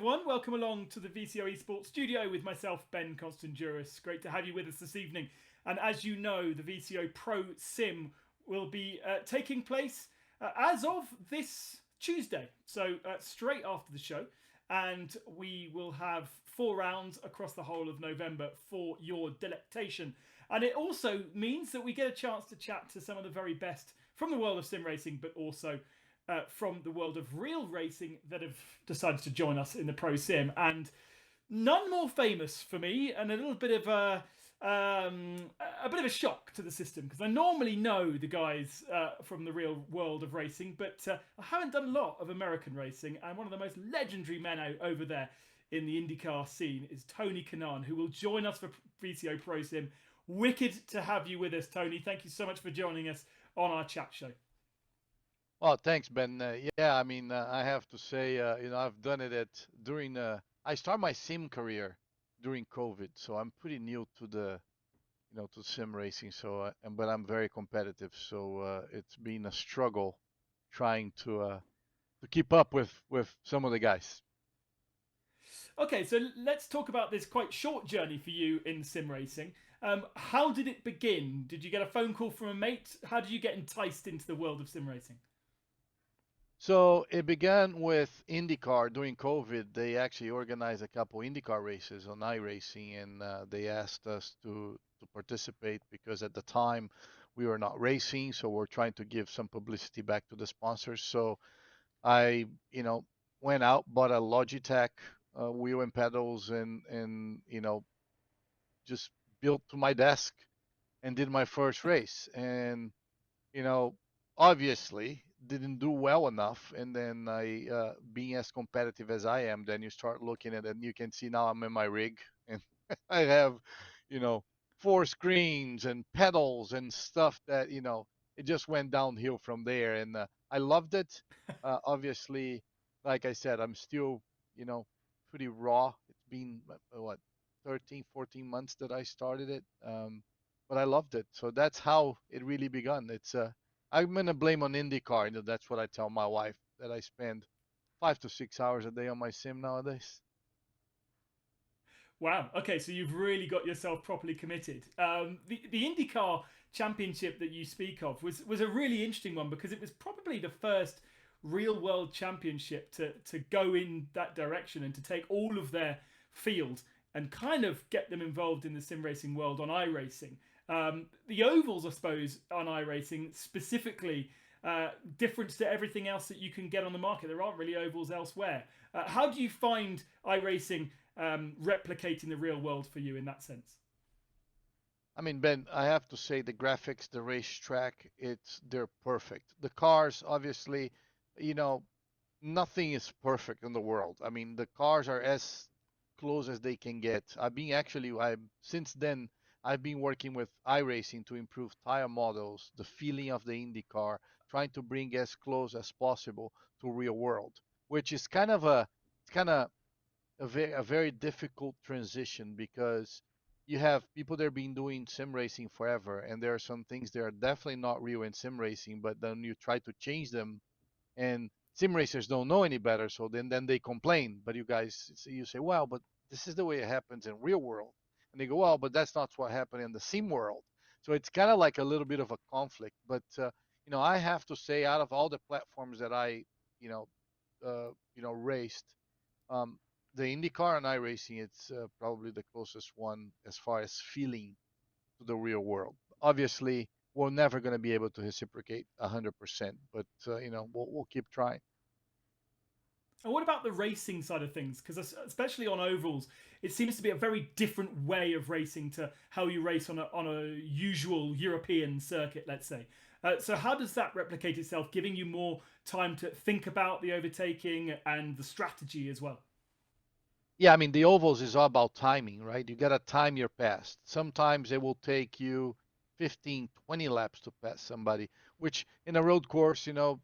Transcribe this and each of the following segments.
everyone. Welcome along to the VCO Esports studio with myself, Ben Constanduros. Great to have you with us this evening. And as you know, the VCO Pro Sim will be taking place as of this Tuesday. So straight after the show. And we will have 4 rounds across the whole of November for your delectation. And it also means that we get a chance to chat to some of the very best from the world of sim racing, but also from the world of real racing that have decided to join us in the Pro Sim, and none more famous for me, and a little bit of a shock to the system because I normally know the guys from the real world of racing, but I haven't done a lot of American racing, and one of the most legendary men over there in the IndyCar scene is Tony Kanaan, who will join us for VCO Pro Sim. Wicked to have you with us, Tony. Thank you so much for joining us on our chat show. Well, thanks, Ben. Yeah, I mean, I have to say, I've done it during. I started my sim career during COVID, so I'm pretty new to to sim racing. So, but I'm very competitive. So it's been a struggle trying to keep up with some of the guys. Okay, so let's talk about this quite short journey for you in sim racing. How did it begin? Did you get a phone call from a mate? How did you get enticed into the world of sim racing? So it began with IndyCar during COVID. They actually organized a couple IndyCar races on iRacing, and they asked us to participate because at the time we were not racing, so we're trying to give some publicity back to the sponsors. So I, went out, bought a Logitech wheel and pedals, and just built to my desk and did my first race. And you know, obviously didn't do well enough. And then being as competitive as I am, then you start looking at it and you can see now I'm in my rig and I have, you know, 4 screens and pedals and stuff that, it just went downhill from there. And I loved it. Obviously, like I said, I'm still, you know, pretty raw. It's been, what, 13, 14 months that I started it. But I loved it. So that's how it really begun. I'm gonna blame on IndyCar. That's what I tell my wife that I spend 5 to 6 hours a day on my sim nowadays. Wow. Okay, so you've really got yourself properly committed. The IndyCar Championship that you speak of was a really interesting one because it was probably the first real world championship to go in that direction and to take all of their field and kind of get them involved in the sim racing world on iRacing. The ovals, I suppose, on iRacing specifically. Difference to everything else that you can get on the market. There aren't really ovals elsewhere. How do you find iRacing replicating the real world for you in that sense? I mean, Ben, I have to say the graphics, the racetrack, they're perfect. The cars, obviously, you know, nothing is perfect in the world. I mean, the cars are as close as they can get. I since then I've been working with iRacing to improve tire models, the feeling of the Indy car, trying to bring as close as possible to real world, which is kind of a very difficult transition because you have people that have been doing sim racing forever, and there are some things that are definitely not real in sim racing, but then you try to change them and sim racers don't know any better, so then they complain. But you say, well, but this is the way it happens in real world, and they go, well, but that's not what happened in the sim world. So it's kind of like a little bit of a conflict. But I have to say, out of all the platforms that I you know raced, um, the IndyCar and iRacing, it's probably the closest one as far as feeling to the real world. Obviously, we're never going to be able to reciprocate 100%, but we'll keep trying. And what about the racing side of things? Because especially on ovals, it seems to be a very different way of racing to how you race on a usual European circuit, let's say. So how does that replicate itself, giving you more time to think about the overtaking and the strategy as well? Yeah, I mean, the ovals is all about timing, right? You got to time your pass. Sometimes it will take you 15, 20 laps to pass somebody, which in a road course, you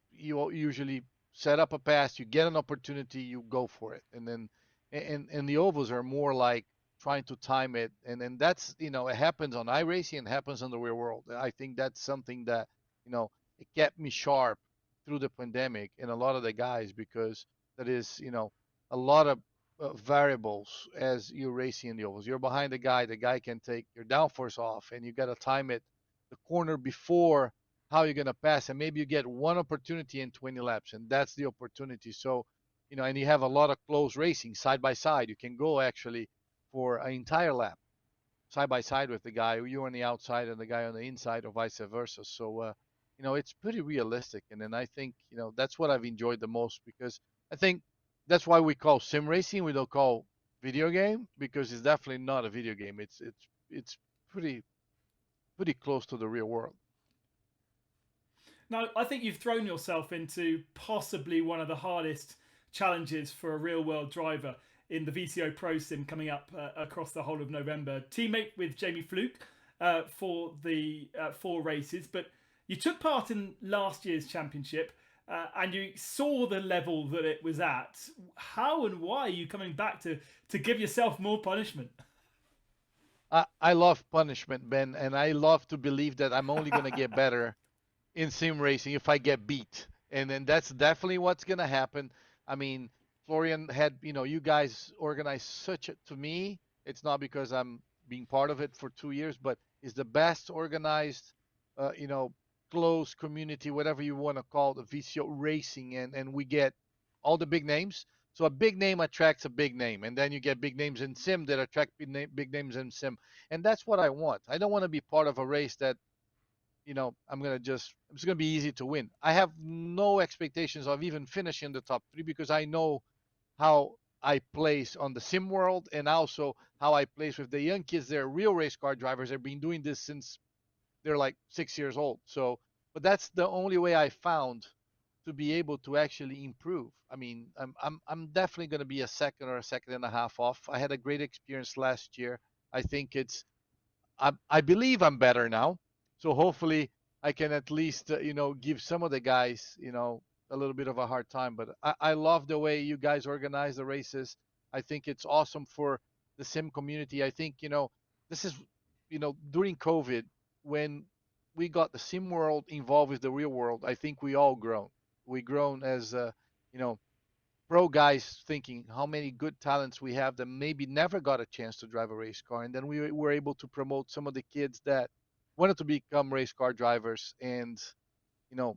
usually set up a pass, you get an opportunity, you go for it. And then, and the ovals are more like trying to time it. And that's, it happens on iRacing and happens on the real world. I think that's something that, it kept me sharp through the pandemic and a lot of the guys because that is, a lot of variables as you're racing in the ovals. You're behind the guy can take your downforce off, and you got to time it the corner before how you're going to pass, and maybe you get one opportunity in 20 laps, and that's the opportunity. So, and you have a lot of close racing side by side. You can go actually for an entire lap side by side with the guy, you on the outside and the guy on the inside, or vice versa. So, it's pretty realistic. And then I think, that's what I've enjoyed the most, because I think that's why we call sim racing. We don't call video game, because it's definitely not a video game. It's pretty close to the real world. Now, I think you've thrown yourself into possibly one of the hardest challenges for a real world driver in the VCO ProSim coming up across the whole of November. Teammate with Jamie Fluke for the 4 races, but you took part in last year's championship and you saw the level that it was at. How and why are you coming back to give yourself more punishment? I love punishment, Ben, and I love to believe that I'm only going to get better in sim racing if I get beat. And then that's definitely what's going to happen. I mean, Florian had, you guys organized such a, to me, it's not because I'm being part of it for 2 years, but it's the best organized, uh, you know, close community, whatever you want to call the VCO racing. And we get all the big names. So a big name attracts a big name. And then you get big names in sim that attract big names in sim. And that's what I want. I don't want to be part of a race that it's gonna be easy to win. I have no expectations of even finishing the top 3, because I know how I place on the sim world, and also how I place with the young kids. They're real race car drivers. They've been doing this since they're like 6 years old. So, but that's the only way I found to be able to actually improve. I mean, I'm definitely going to be a second or a second and a half off. I had a great experience last year. I think I believe I'm better now. So hopefully I can at least, give some of the guys, a little bit of a hard time. But I love the way you guys organize the races. I think it's awesome for the sim community. I think, this is, during COVID, when we got the sim world involved with the real world, I think we all grown. We grown as, you know, pro guys, thinking how many good talents we have that maybe never got a chance to drive a race car. And then we were able to promote some of the kids that wanted to become race car drivers and,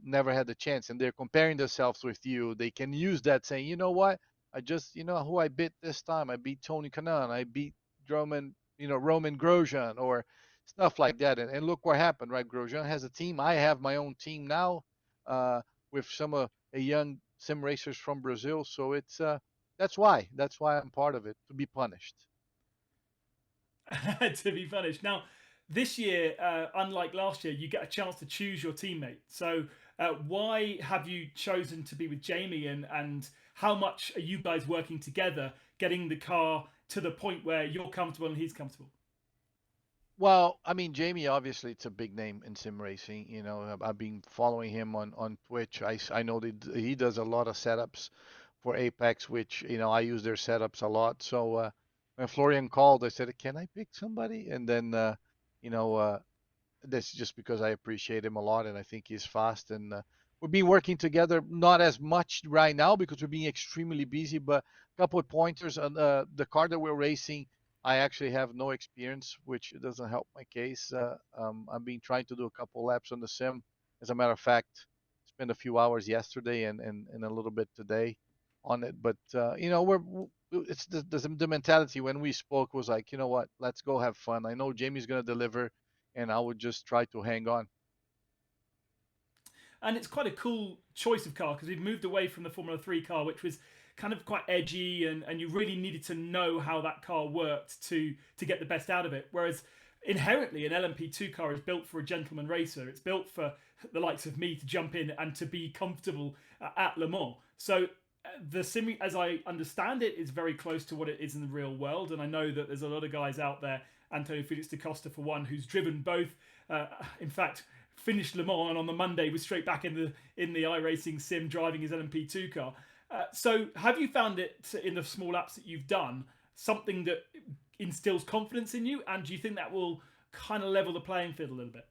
never had the chance. And they're comparing themselves with you. They can use that, saying, you know what? I just, who I beat this time. I beat Tony Kanaan. I beat Roman Grosjean, or stuff like that. And look what happened, right? Grosjean has a team. I have my own team now, with some a young sim racers from Brazil. So that's why I'm part of it, to be punished. To be punished. Now, this year, unlike last year, you get a chance to choose your teammate. So, why have you chosen to be with Jamie, and how much are you guys working together, getting the car to the point where you're comfortable and he's comfortable? Well, I mean, Jamie, obviously, it's a big name in sim racing. I've been following him on Twitch. I know that he does a lot of setups for Apex, which, I use their setups a lot. So, when Florian called, I said, "Can I pick somebody?" And then, you know, uh, that's just because I appreciate him a lot, and I think he's fast. And we've been working together, not as much right now because we're being extremely busy, but a couple of pointers on the car that we're racing. I actually have no experience, which doesn't help my case. I've been trying to do a couple laps on the sim. As a matter of fact, spent a few hours yesterday and a little bit today on it. But it's the mentality when we spoke was like, you know what, let's go have fun. I know Jamie's gonna deliver, and I would just try to hang on. And it's quite a cool choice of car because we've moved away from the Formula 3 car, which was kind of quite edgy, and you really needed to know how that car worked to get the best out of it. Whereas inherently an LMP2 car is built for a gentleman racer. It's built for the likes of me to jump in and to be comfortable at Le Mans. So the sim, as I understand it, is very close to what it is in the real world. And I know that there's a lot of guys out there, Antonio Felix da Costa for one, who's driven both. In fact, finished Le Mans and on the Monday was straight back in the iRacing sim driving his LMP2 car. So have you found it in the small laps that you've done something that instills confidence in you, and do you think that will kind of level the playing field a little bit?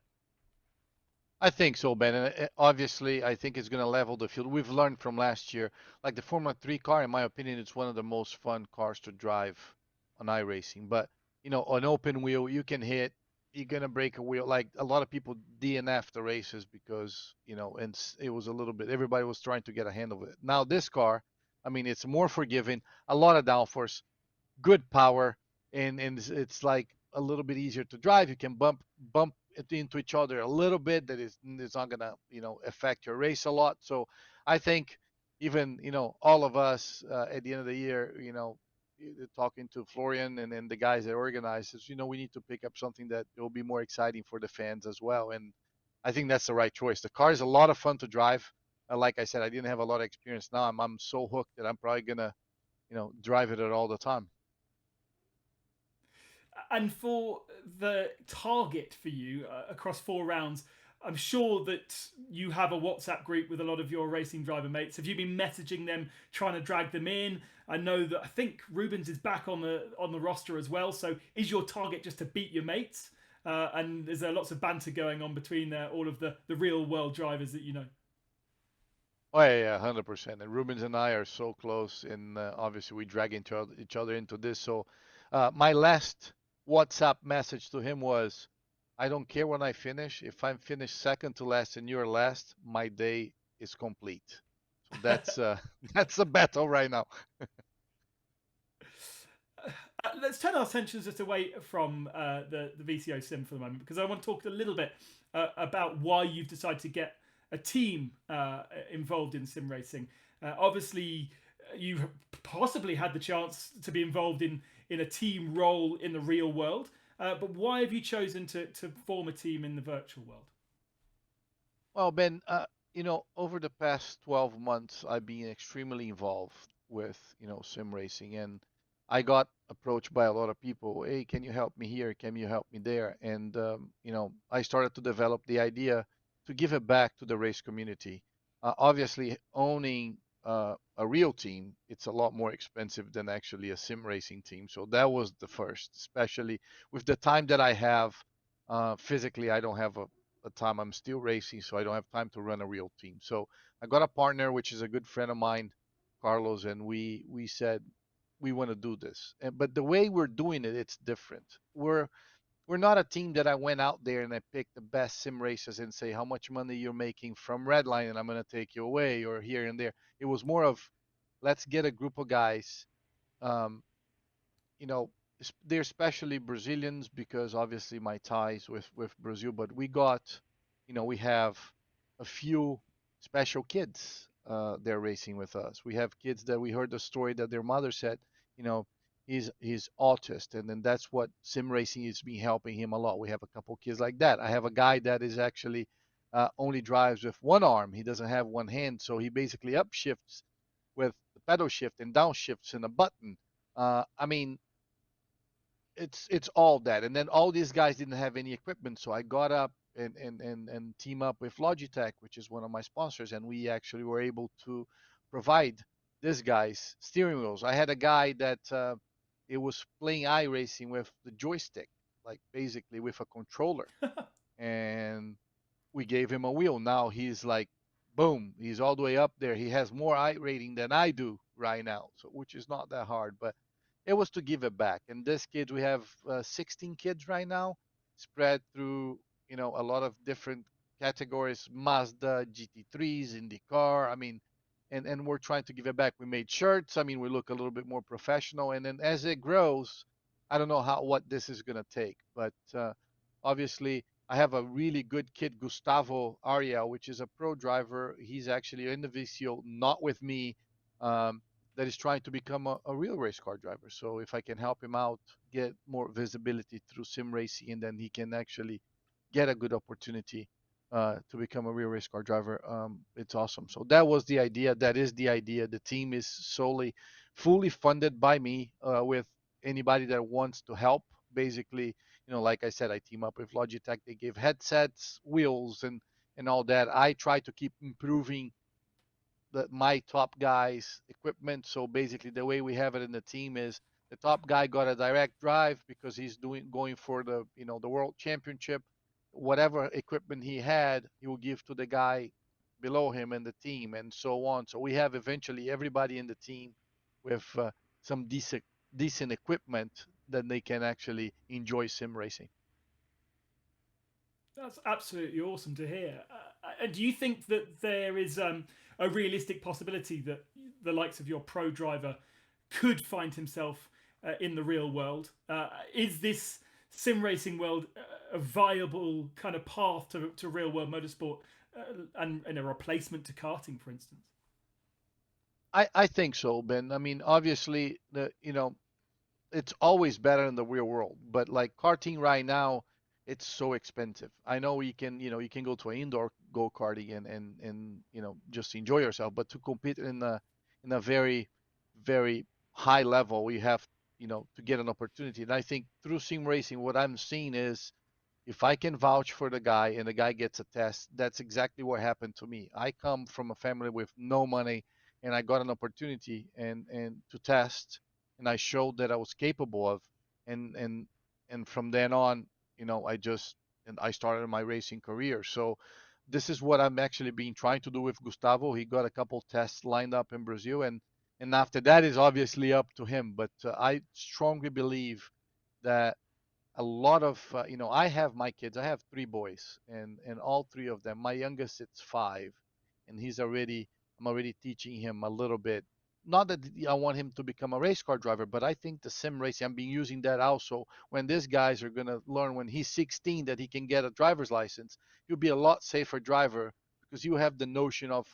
I think so, Ben. And obviously, I think it's going to level the field. We've learned from last year, like the Formula 3 car, in my opinion, it's one of the most fun cars to drive on iRacing. But, on open wheel, you can hit, you're going to break a wheel. Like a lot of people DNF the races because, and it was a little bit, everybody was trying to get a handle of it. Now, this car, I mean, it's more forgiving, a lot of downforce, good power, and it's like a little bit easier to drive. You can bump into each other a little bit. That is not gonna affect your race a lot. So I think even all of us at the end of the year, talking to Florian and the guys that organize this, we need to pick up something that will be more exciting for the fans as well. And I think that's the right choice. The car is a lot of fun to drive. Like I said, I didn't have a lot of experience. Now I'm so hooked that I'm probably gonna drive it all the time. And for the target for you across 4 rounds, I'm sure that you have a WhatsApp group with a lot of your racing driver mates. Have you been messaging them, trying to drag them in? I know that I think Rubens is back on the roster as well. So is your target just to beat your mates? And is there lots of banter going on between all of the real world drivers that you know? Oh yeah, 100%. And Rubens and I are so close, and obviously we drag each other into this. So, my last WhatsApp message to him was, "I don't care when I finish. If I'm finished second to last and you're last, my day is complete." So that's that's a battle right now. Let's turn our attentions just away from the VCO sim for the moment, because I want to talk a little bit about why you've decided to get a team involved in sim racing. Obviously, you possibly had the chance to be involved in a team role in the real world, but why have you chosen to form a team in the virtual world? Well, Ben, over the past 12 months, I've been extremely involved with, sim racing, and I got approached by a lot of people. Hey, can you help me here? Can you help me there? And, I started to develop the idea to give it back to the race community. Obviously, owning a real team, it's a lot more expensive than actually a sim racing team. So that was the first, especially with the time that I have. Physically, I don't have a time. I'm still racing, so I don't have time to run a real team. So I got a partner, which is a good friend of mine, Carlos, and we said we want to do this. But the way we're doing it, it's different. We're not a team that I went out there and I picked the best sim racers and say how much money you're making from Redline and I'm going to take you away or here and there. It was more of let's get a group of guys um, you know, they're especially Brazilians because obviously my ties with Brazil. But we got, we have a few special kids. They're racing with us. We have kids that we heard the story that their mother said, you know, he's autist, and then that's what sim racing is been helping him a lot. We have a couple kids like that. I have a guy that is actually only drives with one arm. He doesn't have one hand, so he basically upshifts with the pedal shift and downshifts in a button. I mean, it's all that, and then all these guys didn't have any equipment, so I got up and team up with Logitech, which is one of my sponsors, and we actually were able to provide this guy's steering wheels. I had a guy that it was playing iRacing with the joystick, like basically with a controller, and we gave him a wheel. Now he's like, boom, he's all the way up there. He has more I rating than I do right now, so which is not that hard, but it was to give it back. And this kids, we have 16 kids right now, spread through a lot of different categories: Mazda, GT3s, IndyCar. I mean, and we're trying to give it back. We made shirts. I mean, we look a little bit more professional. And then as it grows, I don't know what this is gonna take, but obviously I have a really good kid, Gustavo Ariel, which is a pro driver. He's actually in the VCO, not with me, that is trying to become a real race car driver. So if I can help him out, get more visibility through sim racing, and then he can actually get a good opportunity to become a real race car driver, it's awesome. So that was the idea. That is the idea. The team is fully funded by me with anybody that wants to help. Basically, like I said, I team up with Logitech. They give headsets, wheels, and all that. I try to keep improving my top guys' equipment. So basically, the way we have it in the team is the top guy got a direct drive because he's going for the the world championship. whatever equipment he had, he will give to the guy below him and the team, and so on. So we have eventually everybody in the team with some decent equipment that they can actually enjoy sim racing. That's absolutely awesome to hear. And do you think that there is a realistic possibility that the likes of your pro driver could find himself in the real world? Is this sim racing world a viable kind of path to real world motorsport and a replacement to karting, for instance? I think so, Ben. I mean, obviously, it's always better in the real world, but like karting right now, it's so expensive. I know you can go to an indoor go karting and just enjoy yourself, but to compete in a very high level, you have to get an opportunity. And I think through sim racing, what I'm seeing is if I can vouch for the guy and the guy gets a test, that's exactly what happened to me. I come from a family with no money, and I got an opportunity and to test, and I showed that I was capable of, and and and from then on, I started my racing career. So this is what I'm actually been trying to do with Gustavo. He got a couple tests lined up in Brazil, and after that is obviously up to him. But I strongly believe that a lot of I have my kids. I have three boys, and all three of them, my youngest it's 5, and I'm already teaching him a little bit. Not that I want him to become a race car driver, but I think the sim racing, I'm being using that also when these guys are going to learn when he's 16 that he can get a driver's license. He'll be a lot safer driver because you have the notion of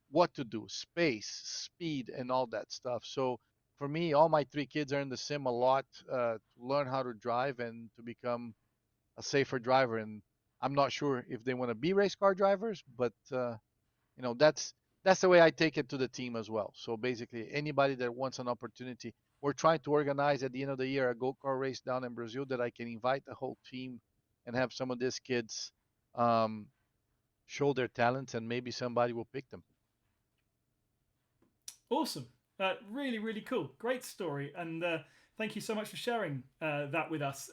what to do, space, speed, and all that stuff. So for me, all my three kids are in the sim a lot to learn how to drive and to become a safer driver. And I'm not sure if they want to be race car drivers, but that's the way I take it to the team as well. So basically, anybody that wants an opportunity, we're trying to organize at the end of the year a go kart race down in Brazil that I can invite the whole team and have some of these kids um, show their talents, and maybe somebody will pick them. Awesome. Really, really cool. Great story. And thank you so much for sharing that with us.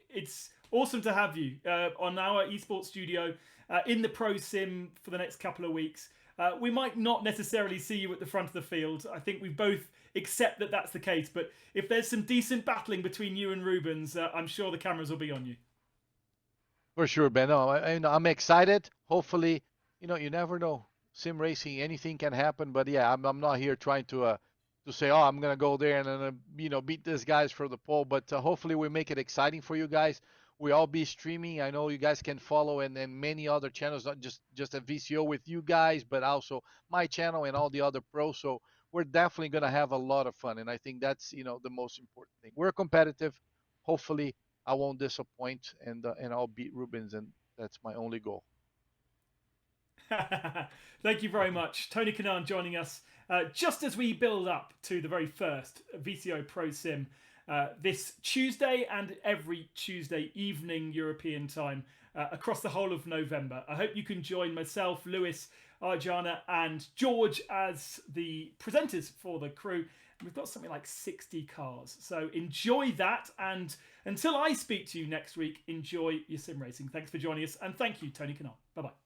It's awesome to have you on our esports studio in the Pro Sim for the next couple of weeks. We might not necessarily see you at the front of the field. I think we both accept that that's the case. But if there's some decent battling between you and Rubens, I'm sure the cameras will be on you. For sure, Ben. No, I'm excited. Hopefully, you never know. Sim racing, anything can happen. But yeah, I'm not here trying to say, oh, I'm gonna go there and beat these guys for the pole. But hopefully, we make it exciting for you guys. We all be streaming. I know you guys can follow and many other channels, not just a VCO with you guys, but also my channel and all the other pros. So we're definitely gonna have a lot of fun, and I think that's the most important thing. We're competitive. Hopefully, I won't disappoint, and I'll beat Rubens, and that's my only goal. Thank you very much. Tony Kanaan joining us just as we build up to the very first VCO Pro Sim this Tuesday and every Tuesday evening European time across the whole of November. I hope you can join myself, Lewis, Arjana, and George as the presenters for the crew. We've got something like 60 cars. So enjoy that. And until I speak to you next week, enjoy your sim racing. Thanks for joining us. And thank you, Tony Kanaan. Bye bye.